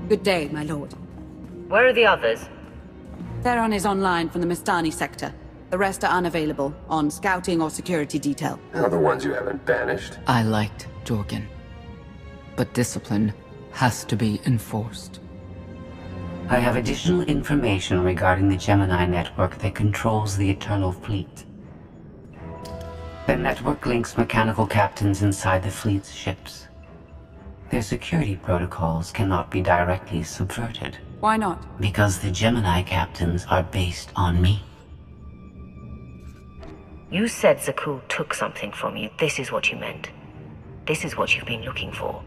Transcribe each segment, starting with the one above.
Good day, my lord. Where are the others? Theron is online from the Mistani sector. The rest are unavailable, on scouting or security detail. How the ones you haven't banished? I liked Jorgen. But discipline has to be enforced. I have additional information regarding the Gemini network that controls the Eternal Fleet. The network links mechanical captains inside the fleet's ships. Their security protocols cannot be directly subverted. Why not? Because the Gemini captains are based on me. You said Zakuul took something from you. This is what you meant. This is what you've been looking for.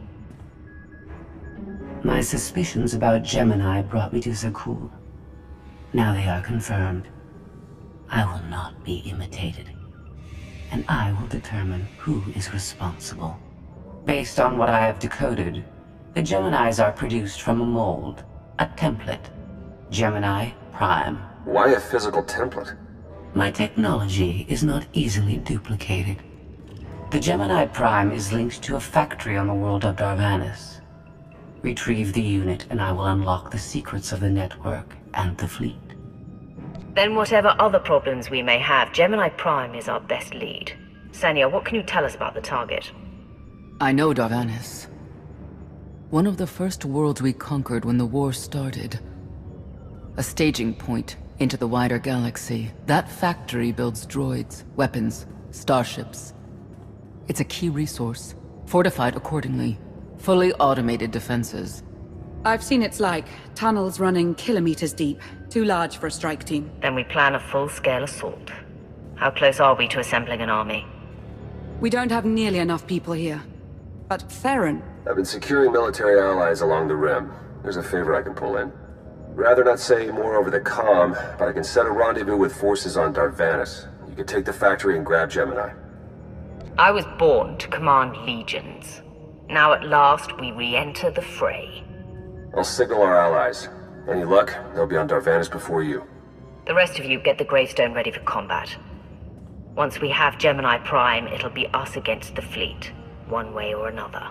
My suspicions about Gemini brought me to Zakuul. Now they are confirmed. I will not be imitated. And I will determine who is responsible. Based on what I have decoded, the Geminis are produced from a mold, a template. Gemini Prime. Why a physical template? My technology is not easily duplicated. The Gemini Prime is linked to a factory on the world of Darvanis. Retrieve the unit and I will unlock the secrets of the network and the fleet. Then whatever other problems we may have, Gemini Prime is our best lead. Sanya, what can you tell us about the target? I know Darvanis. One of the first worlds we conquered when the war started. A staging point into the wider galaxy. That factory builds droids, weapons, starships. It's a key resource, fortified accordingly. Fully automated defenses. I've seen its like. Tunnels running kilometers deep. Too large for a strike team. Then we plan a full-scale assault. How close are we to assembling an army? We don't have nearly enough people here. But Theron... I've been securing military allies along the rim. There's a favor I can pull in. Rather not say more over the comm, but I can set a rendezvous with forces on Darvanis. You can take the factory and grab Gemini. I was born to command legions. Now at last we re-enter the fray. I'll signal our allies. Any luck, they'll be on Darvanis before you. The rest of you get the Gravestone ready for combat. Once we have Gemini Prime, it'll be us against the fleet, one way or another.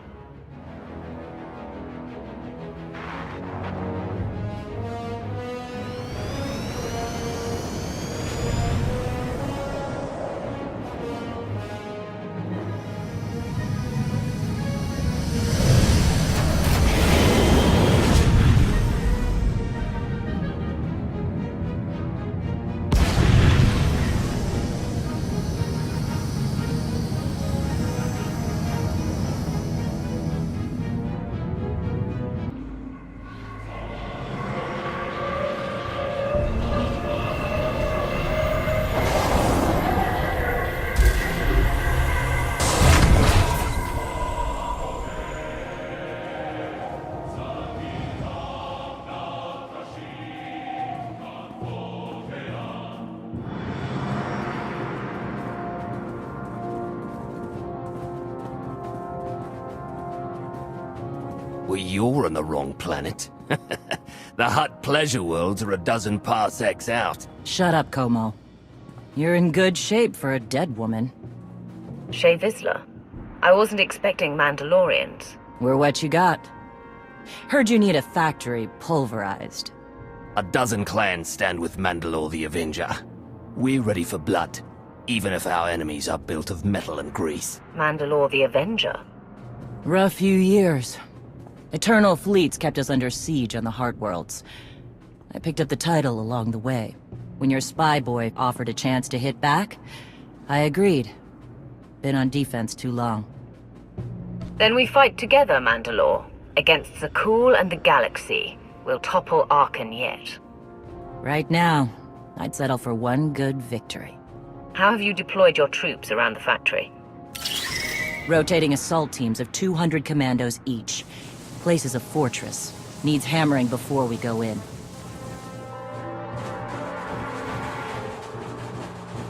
Well, you're on the wrong planet. The Hutt pleasure worlds are a dozen parsecs out. Shut up, Como. You're in good shape for a dead woman. Shae Vizsla. I wasn't expecting Mandalorians. We're what you got. Heard you need a factory pulverized. A dozen clans stand with Mandalore the Avenger. We're ready for blood, even if our enemies are built of metal and grease. Mandalore the Avenger? Rough few years. Eternal fleets kept us under siege on the Heart Worlds. I picked up the title along the way. When your spy boy offered a chance to hit back, I agreed. Been on defense too long. Then we fight together, Mandalore. Against Zakuul and the Galaxy. We'll topple Arkan yet. Right now, I'd settle for one good victory. How have you deployed your troops around the factory? Rotating assault teams of 200 commandos each. Place is a fortress. Needs hammering before we go in.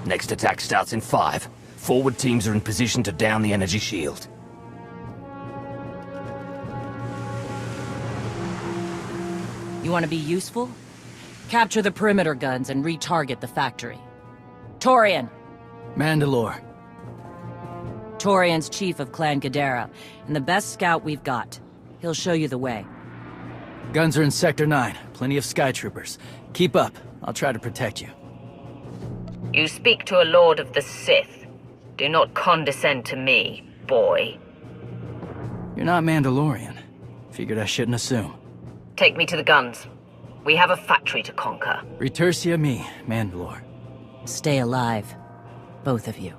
Next attack starts in 5. Forward teams are in position to down the energy shield. You want to be useful? Capture the perimeter guns and retarget the factory. Torian! Mandalore. Torian's chief of Clan Ghidorah, and the best scout we've got. He'll show you the way. Guns are in Sector 9. Plenty of Sky Troopers. Keep up. I'll try to protect you. You speak to a Lord of the Sith. Do not condescend to me, boy. You're not Mandalorian. Figured I shouldn't assume. Take me to the guns. We have a factory to conquer. Retursia me, Mandalore. Stay alive. Both of you.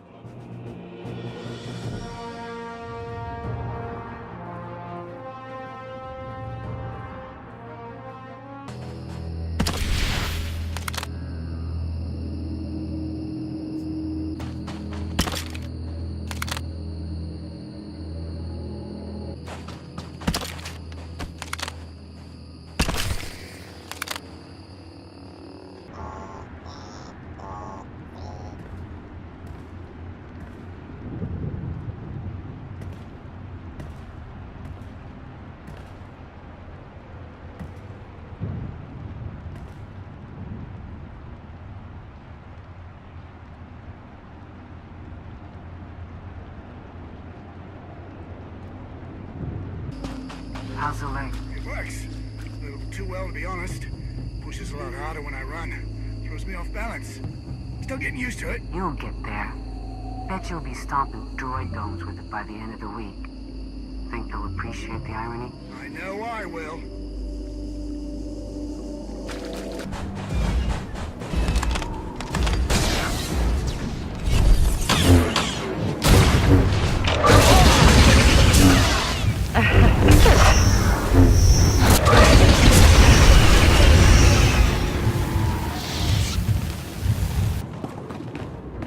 How's the leg? It works. A little too well, to be honest. Pushes a lot harder when I run. Throws me off balance. Still getting used to it. You'll get there. Bet you'll be stomping droid domes with it by the end of the week. Think they'll appreciate the irony? I know I will.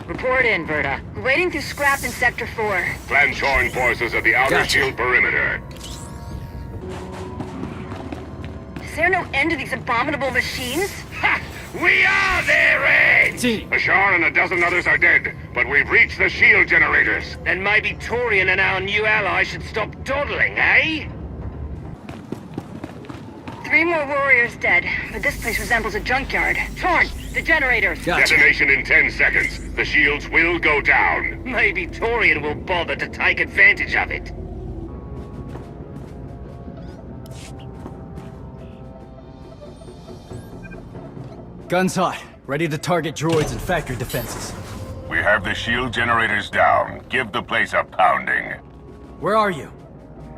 Report in, Verta. We're waiting through scrap in Sector 4. Plan join forces at the outer shield perimeter. Is there no end to these abominable machines? Ha! We are their end! Ashar and a dozen others are dead, but we've reached the shield generators. Then maybe Torian and our new ally should stop dawdling, eh? 3 more warriors dead, but this place resembles a junkyard. Torn! The generators! Detonation in 10 seconds. The shields will go down. Maybe Torian will bother to take advantage of it. Guns hot. Ready to target droids and factory defenses. We have the shield generators down. Give the place a pounding. Where are you?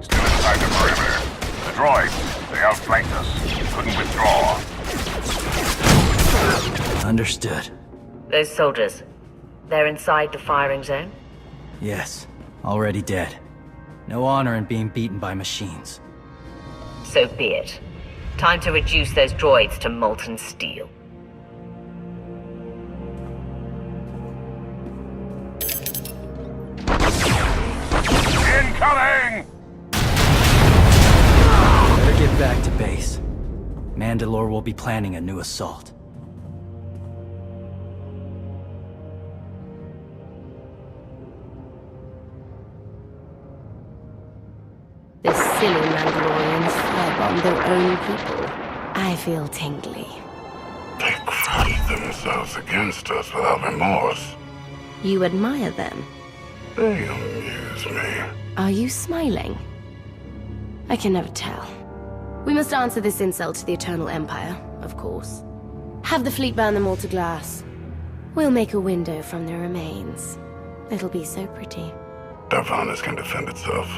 Still inside the perimeter. The droids, they outflanked us. Couldn't withdraw. Understood. Those soldiers, they're inside the firing zone? Yes. Already dead. No honor in being beaten by machines. So be it. Time to reduce those droids to molten steel. Incoming! Better get back to base. Mandalore will be planning a new assault. The silly Mandalorians firebomb their own people. I feel tingly. They crammed themselves against us without remorse. You admire them? They amuse me. Are you smiling? I can never tell. We must answer this insult to the Eternal Empire, of course. Have the fleet burn them all to glass. We'll make a window from their remains. It'll be so pretty. Darvanis can defend itself.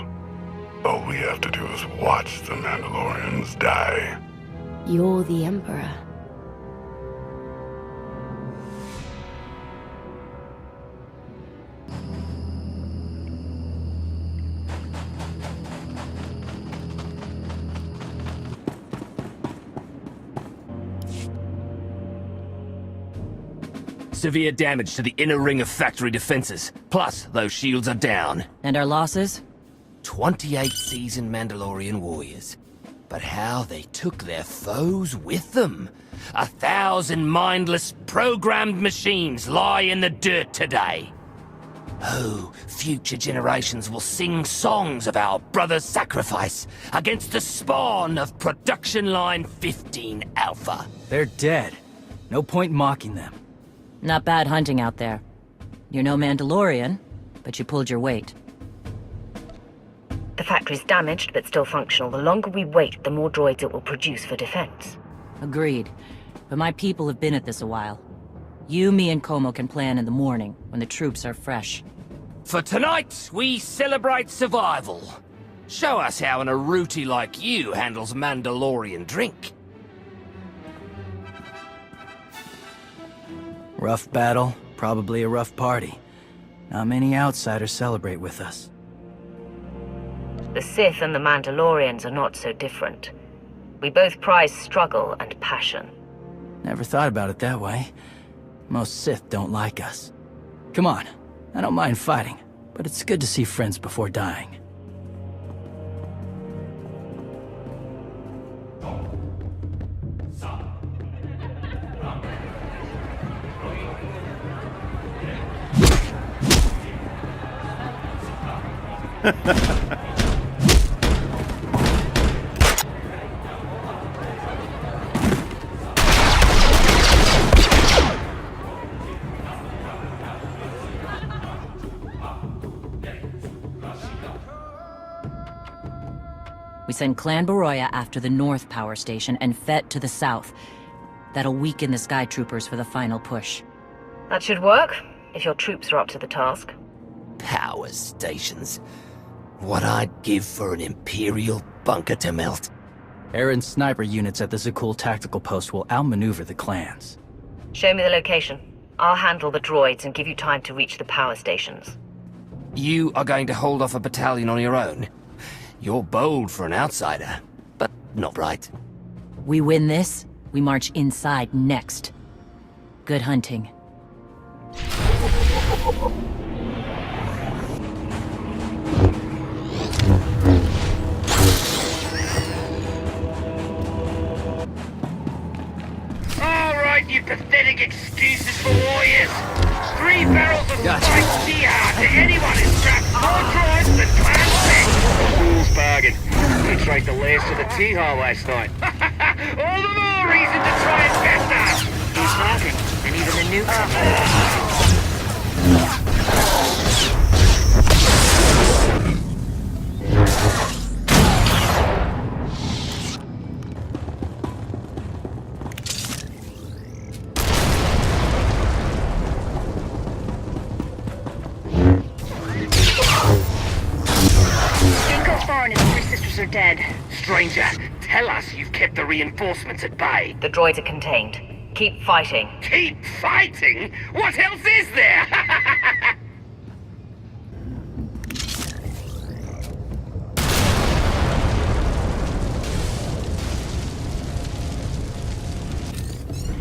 All we have to do is watch the Mandalorians die. You're the Emperor. Severe damage to the inner ring of factory defenses. Plus, those shields are down. And our losses? 28 seasoned Mandalorian warriors. But how they took their foes with them. 1,000 mindless, programmed machines lie in the dirt today. Oh, future generations will sing songs of our brother's sacrifice against the spawn of Production Line 15 Alpha. They're dead. No point mocking them. Not bad hunting out there. You're no Mandalorian, but you pulled your weight. The factory's damaged but still functional. The longer we wait, the more droids it will produce for defense. Agreed. But my people have been at this a while. You, me, and Como can plan in the morning, when the troops are fresh. For tonight, we celebrate survival. Show us how an Aruti like you handles Mandalorian drink. Rough battle, probably a rough party. Not many outsiders celebrate with us. The Sith and the Mandalorians are not so different. We both prize struggle and passion. Never thought about it that way. Most Sith don't like us. Come on, I don't mind fighting, but it's good to see friends before dying. We send Clan Baroya after the North Power Station and Fett to the south. That'll weaken the Sky Troopers for the final push. That should work, if your troops are up to the task. Power stations. What I'd give for an Imperial bunker to melt. Aaron's sniper units at the Zakul tactical post will outmaneuver the clans. Show me the location. I'll handle the droids and give you time to reach the power stations. You are going to hold off a battalion on your own? You're bold for an outsider, but not right. We win this, we march inside next. Good hunting. Alright, you pathetic excuses for warriors. 3 barrels of spiked jihad to anyone who straps more droids than Clan Six. Fool's bargain. We tried the last of the T-Haul last night. All the more reason to try and best us. He's talking, and even the newcomer. And his 3 sisters are dead. Stranger, tell us you've kept the reinforcements at bay. The droids are contained. Keep fighting. Keep fighting? What else is there?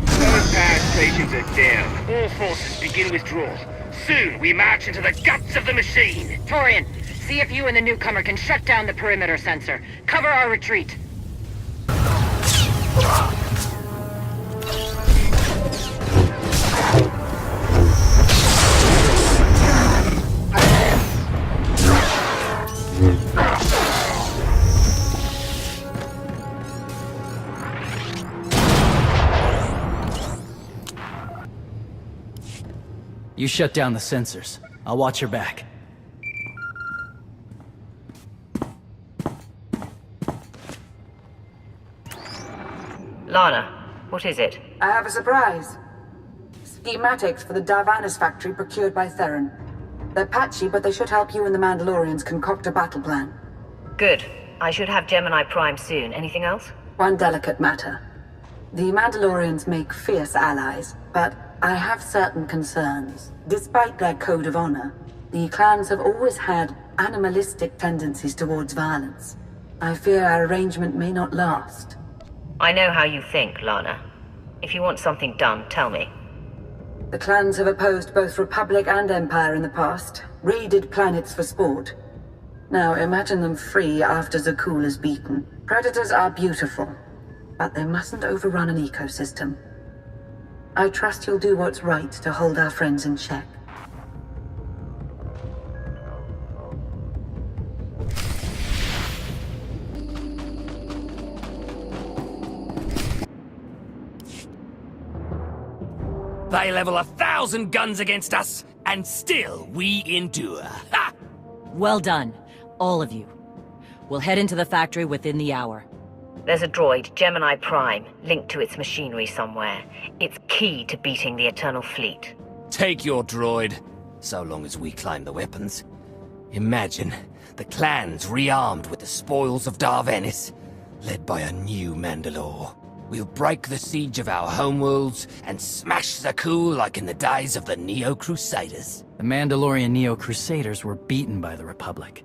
Those power stations are down. All forces begin withdrawal. Soon we march into the guts of the machine. Torian, see if you and the newcomer can shut down the perimeter sensor. Cover our retreat. You shut down the sensors. I'll watch your back. Lana, what is it? I have a surprise. Schematics for the Darvanis factory procured by Theron. They're patchy, but they should help you and the Mandalorians concoct a battle plan. Good. I should have Gemini Prime soon. Anything else? One delicate matter. The Mandalorians make fierce allies, but I have certain concerns. Despite their code of honor, the clans have always had animalistic tendencies towards violence. I fear our arrangement may not last. I know how you think, Lana. If you want something done, tell me. The clans have opposed both Republic and Empire in the past, raided planets for sport. Now imagine them free after Zakul is beaten. Predators are beautiful, but they mustn't overrun an ecosystem. I trust you'll do what's right to hold our friends in check. They level 1,000 guns against us, and still we endure. Ha! Well done, all of you. We'll head into the factory within the hour. There's a droid, Gemini Prime, linked to its machinery somewhere. It's key to beating the Eternal Fleet. Take your droid, so long as we claim the weapons. Imagine the clans rearmed with the spoils of Darvanis, led by a new Mandalore. We'll break the siege of our homeworlds and smash Zakuul like in the days of the Neo-Crusaders. The Mandalorian Neo-Crusaders were beaten by the Republic.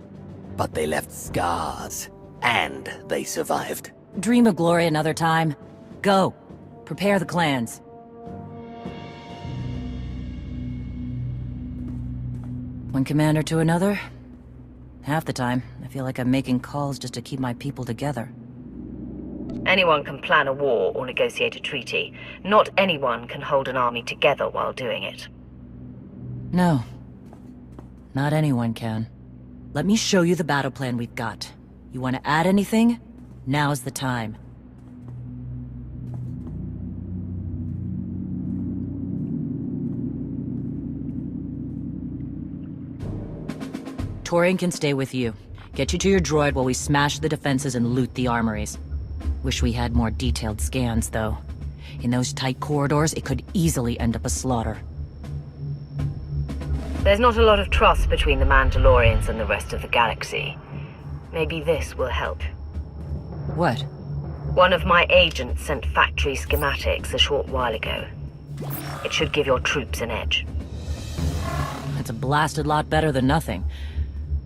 But they left scars, and they survived. Dream of glory another time. Go. Prepare the clans. One commander to another. Half the time, I feel like I'm making calls just to keep my people together. Anyone can plan a war or negotiate a treaty. Not anyone can hold an army together while doing it. No. Not anyone can. Let me show you the battle plan we've got. You want to add anything? Now's the time. Torian can stay with you. Get you to your droid while we smash the defenses and loot the armories. Wish we had more detailed scans, though. In those tight corridors, it could easily end up a slaughter. There's not a lot of trust between the Mandalorians and the rest of the galaxy. Maybe this will help. What? One of my agents sent factory schematics a short while ago. It should give your troops an edge. That's a blasted lot better than nothing.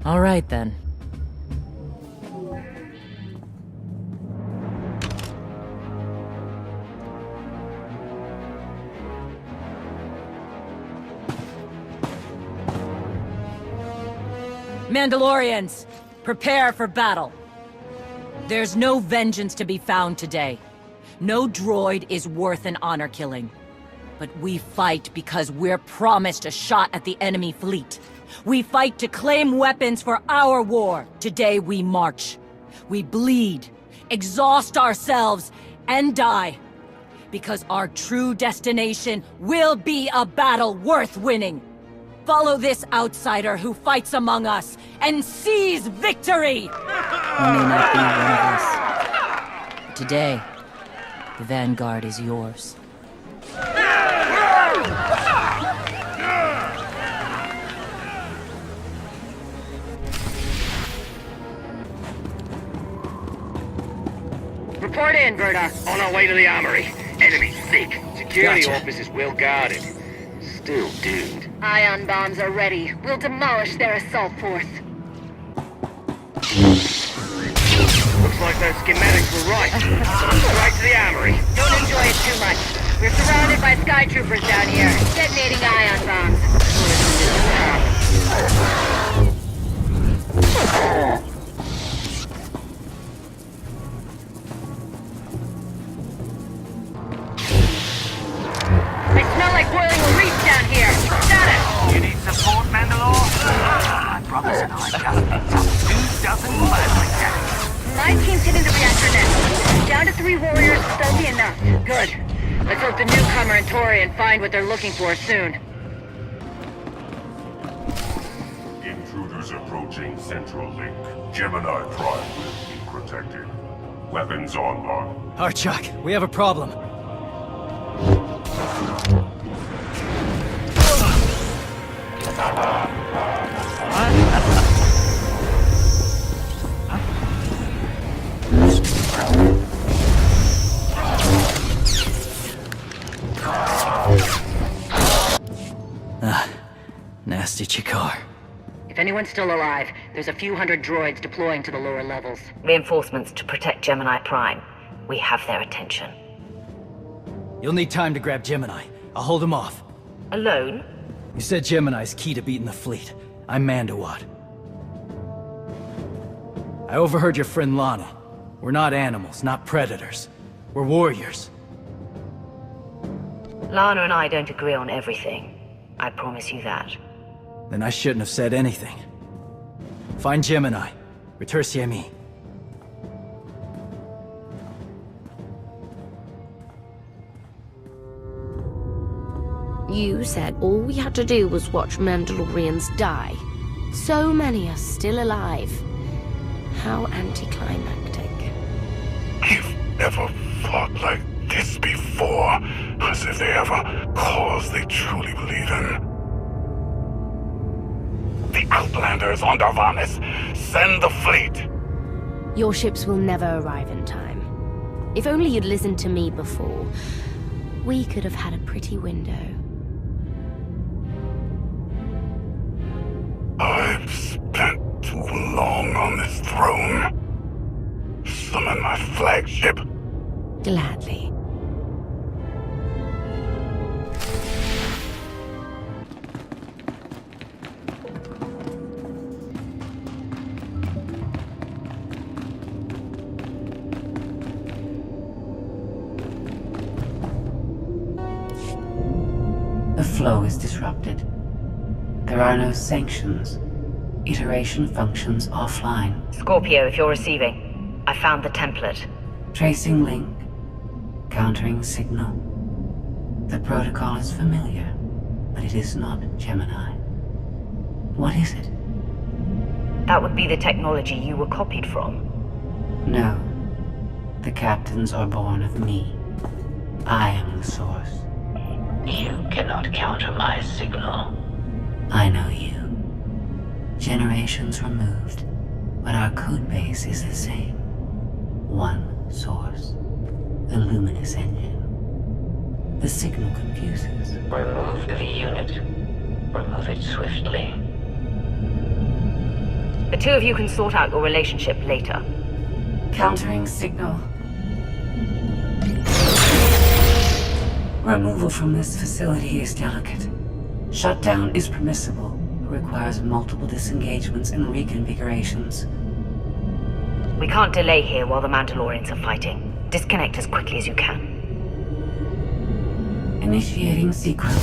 All right, then. Mandalorians, prepare for battle. There's no vengeance to be found today. No droid is worth an honor killing. But we fight because we're promised a shot at the enemy fleet. We fight to claim weapons for our war. Today we march. We bleed, exhaust ourselves, and die. Because our true destination will be a battle worth winning. Follow this outsider who fights among us and seize victory! You may not be one of us. But today, the Vanguard is yours. Report in, Verda. On our way to the armory. Enemy thick. Security office is well guarded. Still doomed. Ion bombs are ready. We'll demolish their assault force. Looks like those schematics were right. Right to the armory. Don't enjoy it too much. We're surrounded by sky troopers down here, detonating ion bombs. I smell like boiling a reef down here. Status! You need support, Mandalore? My brothers and I just picked up 2 plans like that. My team's hitting the reactor nest. Down to 3 warriors, that'll be enough. Good. Let's hope the newcomer and Torian find what they're looking for soon. Intruders approaching Central Link. Gemini Prime will be protected. Weapons online. Archuk, we have a problem. Nasty Chikar. If anyone's still alive, there's a few hundred droids deploying to the lower levels. Reinforcements to protect Gemini Prime. We have their attention. You'll need time to grab Gemini. I'll hold him off. Alone? You said Gemini's key to beating the fleet. I'm Mandawat. I overheard your friend Lana. We're not animals, not predators. We're warriors. Lana and I don't agree on everything. I promise you that. Then I shouldn't have said anything. Find Gemini. Retursi Ami. You said all we had to do was watch Mandalorians die. So many are still alive. How anticlimactic. You've never fought like this before, as if they have a cause they truly believe in. The Outlanders on Darvanis! Send the fleet! Your ships will never arrive in time. If only you'd listened to me before, we could have had a pretty window. I've spent too long on this throne. Summon my flagship. Gladly. The flow is disrupted. There are no sanctions. Iteration functions offline. Scorpio, if you're receiving, I found the template. Tracing link. Countering signal. The protocol is familiar, but it is not Gemini. What is it? That would be the technology you were copied from. No. The captains are born of me. I am the source. You cannot counter my signal. I know you. Generations removed, but our code base is the same. One source. The Luminous engine. The signal confuses. Remove the unit. Remove it swiftly. The two of you can sort out your relationship later. Countering signal. Removal from this facility is delicate. Shutdown is permissible, but requires multiple disengagements and reconfigurations. We can't delay here while the Mandalorians are fighting. Disconnect as quickly as you can. Initiating sequence.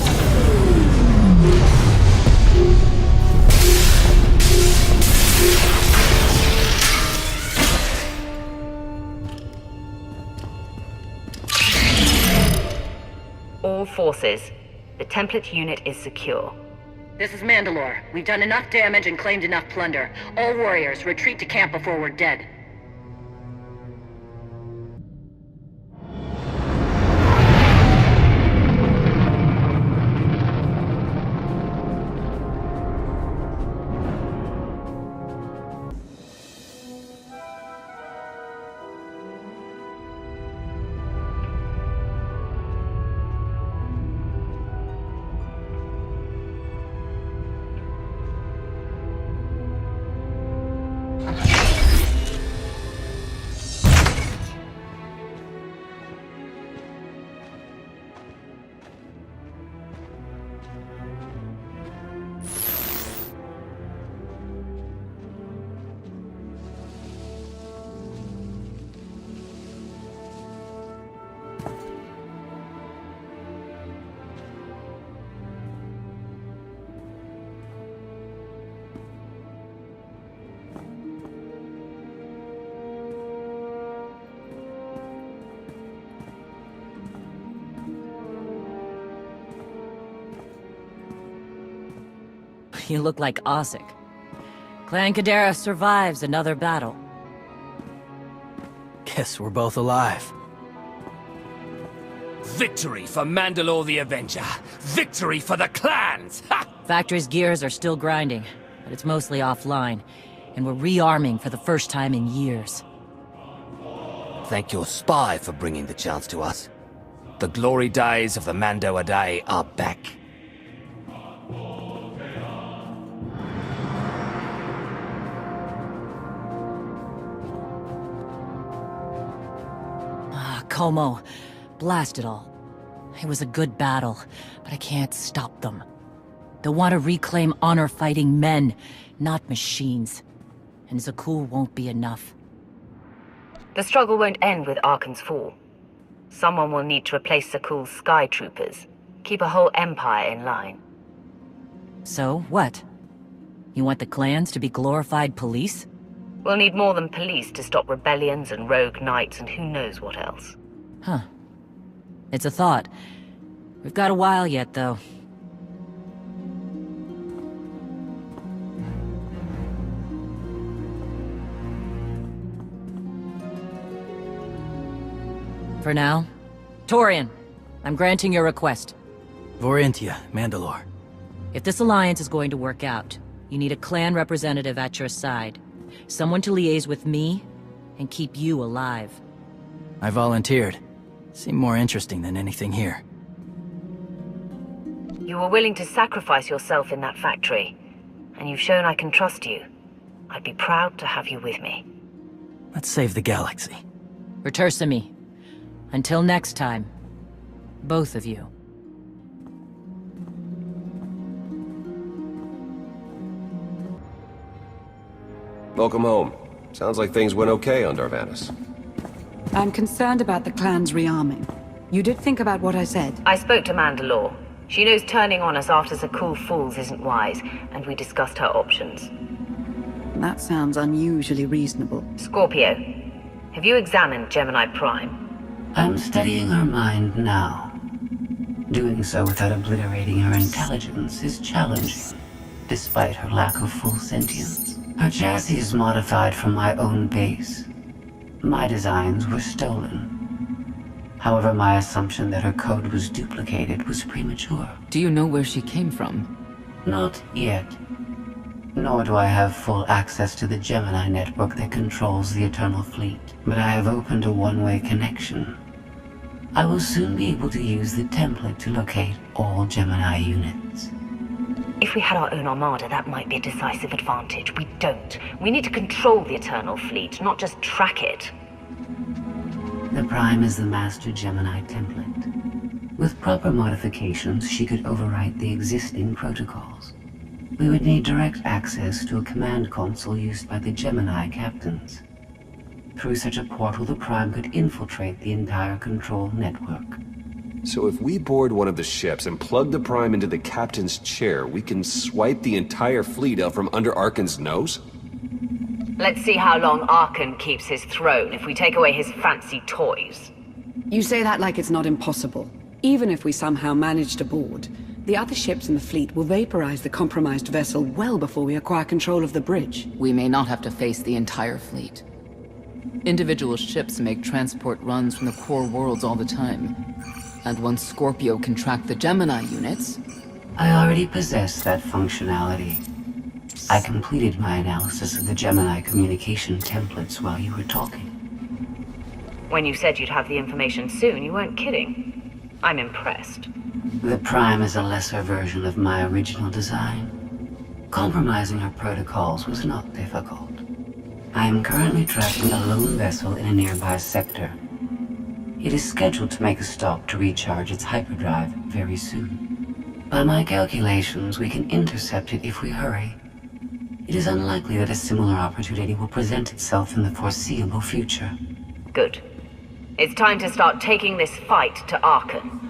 All forces, the template unit is secure. This is Mandalore. We've done enough damage and claimed enough plunder. All warriors, retreat to camp before we're dead. You look like Ossik. Clan Kadera survives another battle. Guess we're both alive. Victory for Mandalore the Avenger! Victory for the clans! Ha! Factory's gears are still grinding, but it's mostly offline, and we're rearming for the first time in years. Thank your spy for bringing the chance to us. The glory days of the Mando Aday are back. Como. Blast it all. It was a good battle, but I can't stop them. They want to reclaim honor-fighting men, not machines. And Zakuul won't be enough. The struggle won't end with Arkan's fall. Someone will need to replace Zakuul's Sky Troopers. Keep a whole empire in line. So, what? You want the clans to be glorified police? We'll need more than police to stop rebellions and rogue knights and who knows what else. Huh. It's a thought. We've got a while yet, though. for now. Torian, I'm granting your request. Vorintia, Mandalore. If this alliance is going to work out, you need a clan representative at your side. Someone to liaise with me and keep you alive. I volunteered. Seemed more interesting than anything here. You were willing to sacrifice yourself in that factory, and you've shown I can trust you. I'd be proud to have you with me. Let's save the galaxy. Return to me. Until next time, both of you. Welcome home. Sounds like things went okay on Darvanis. I'm concerned about the clan's rearming. You did think about what I said? I spoke to Mandalore. She knows turning on us after Zakul falls isn't wise, and we discussed her options. That sounds unusually reasonable. Scorpio, have you examined Gemini Prime? I'm studying her mind now. Doing so without obliterating her intelligence is challenging, despite her lack of full sentience. Her chassis is modified from my own base. My designs were stolen. However, my assumption that her code was duplicated was premature. Do you know where she came from? Not yet. Nor do I have full access to the Gemini network that controls the Eternal Fleet. But I have opened a one-way connection. I will soon be able to use the template to locate all Gemini units. If we had our own armada, that might be a decisive advantage. We don't. We need to control the Eternal Fleet, not just track it. The Prime is the master Gemini template. With proper modifications, she could overwrite the existing protocols. We would need direct access to a command console used by the Gemini captains. Through such a portal, the Prime could infiltrate the entire control network. So if we board one of the ships and plug the Prime into the captain's chair, we can swipe the entire fleet out from under Arkan's nose? Let's see how long Arkan keeps his throne if we take away his fancy toys. You say that like it's not impossible. Even if we somehow manage to board, the other ships in the fleet will vaporize the compromised vessel well before we acquire control of the bridge. We may not have to face the entire fleet. Individual ships make transport runs from the core worlds all the time. And once Scorpio can track the Gemini units... I already possess that functionality. I completed my analysis of the Gemini communication templates while you were talking. When you said you'd have the information soon, you weren't kidding. I'm impressed. The Prime is a lesser version of my original design. Compromising her protocols was not difficult. I am currently tracking a lone vessel in a nearby sector. It is scheduled to make a stop to recharge its hyperdrive very soon. By my calculations, we can intercept it if we hurry. It is unlikely that a similar opportunity will present itself in the foreseeable future. Good. It's time to start taking this fight to Arkan.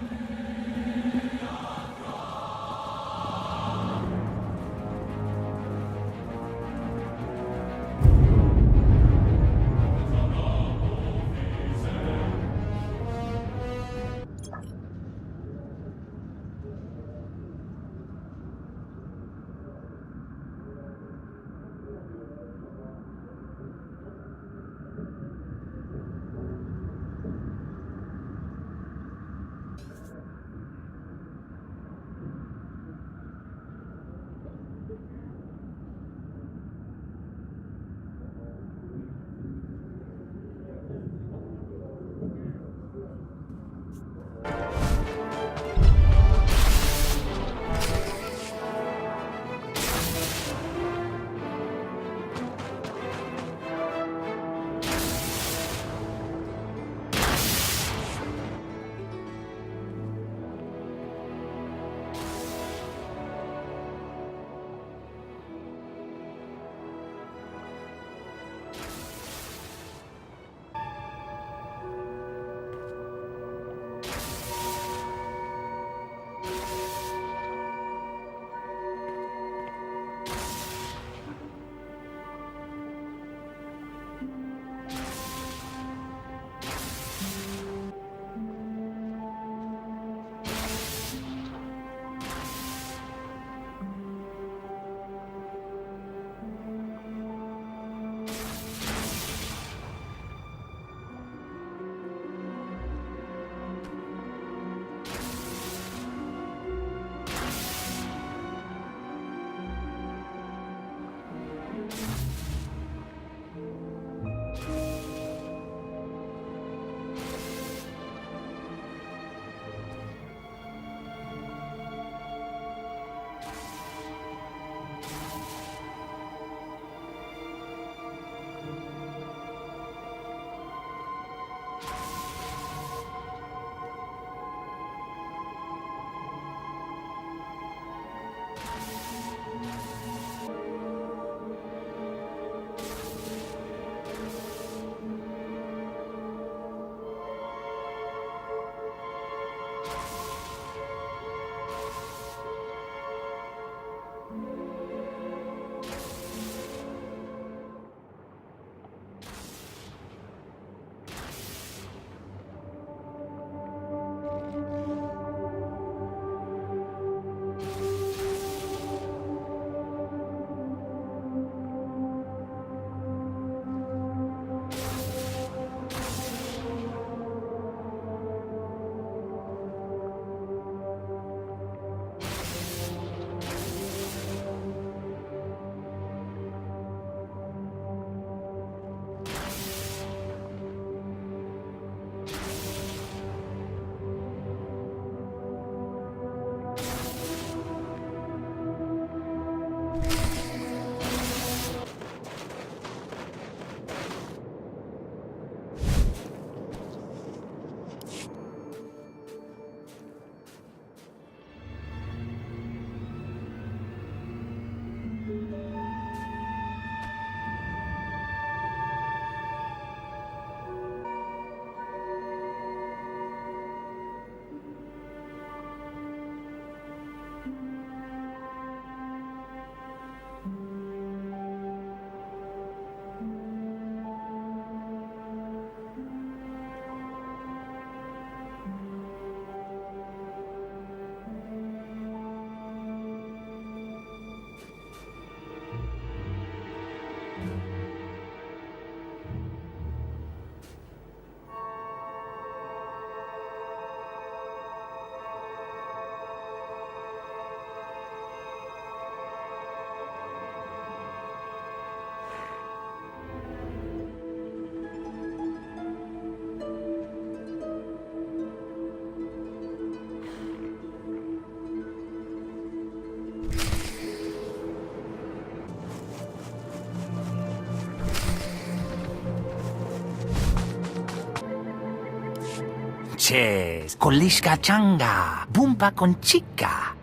noches, Kolishka Changa, Bumpa con Chica.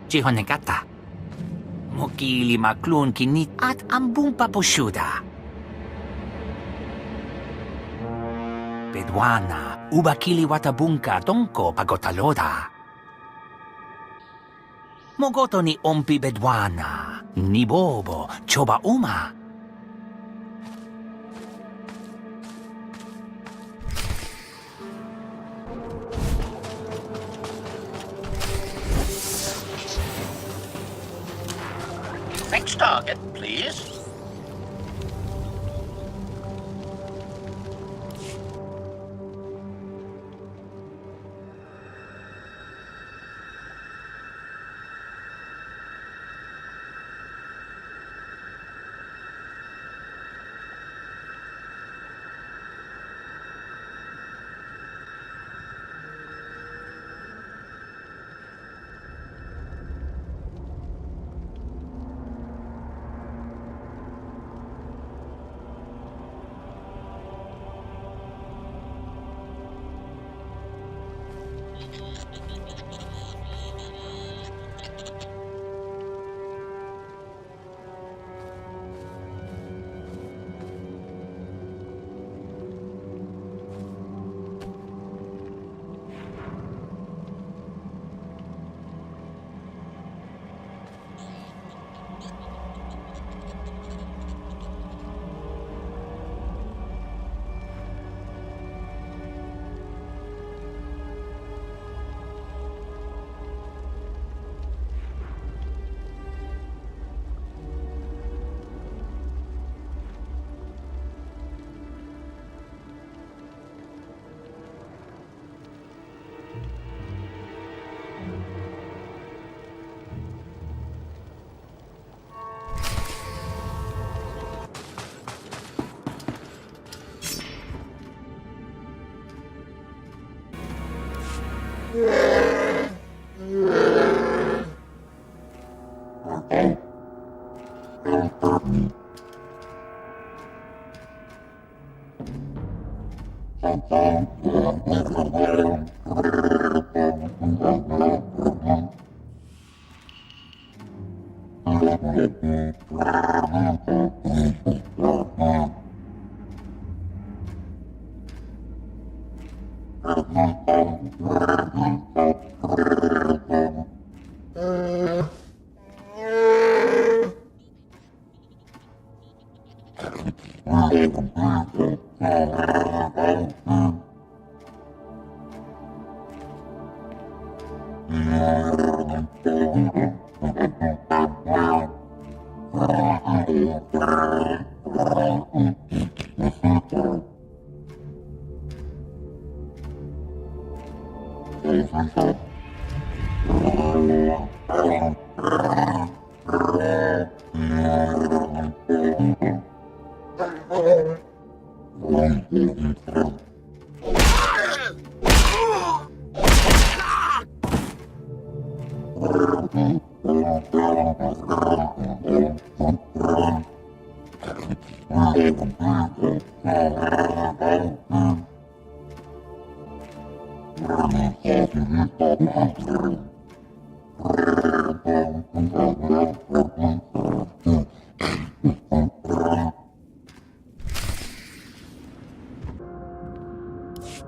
Chihonegata. Mokili maklun kinit at ang Bumpa poshuda. Bedwana, ubakili watabunka tongko pagotaloda. Mogoto ni Ompi Bedwana, ni Bobo, Choba Uma. Next target, please.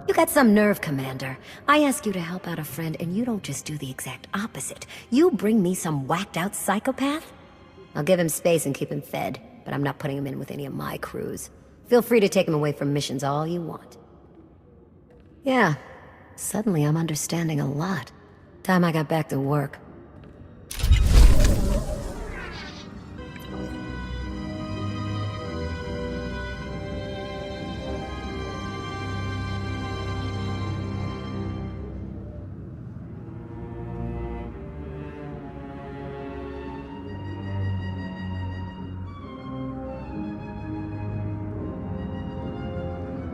You got some nerve, Commander. I ask you to help out a friend, and you don't just do the exact opposite. You bring me some whacked-out psychopath? I'll give him space and keep him fed, but I'm not putting him in with any of my crews. Feel free to take him away from missions all you want. Yeah, suddenly I'm understanding a lot. Time I got back to work.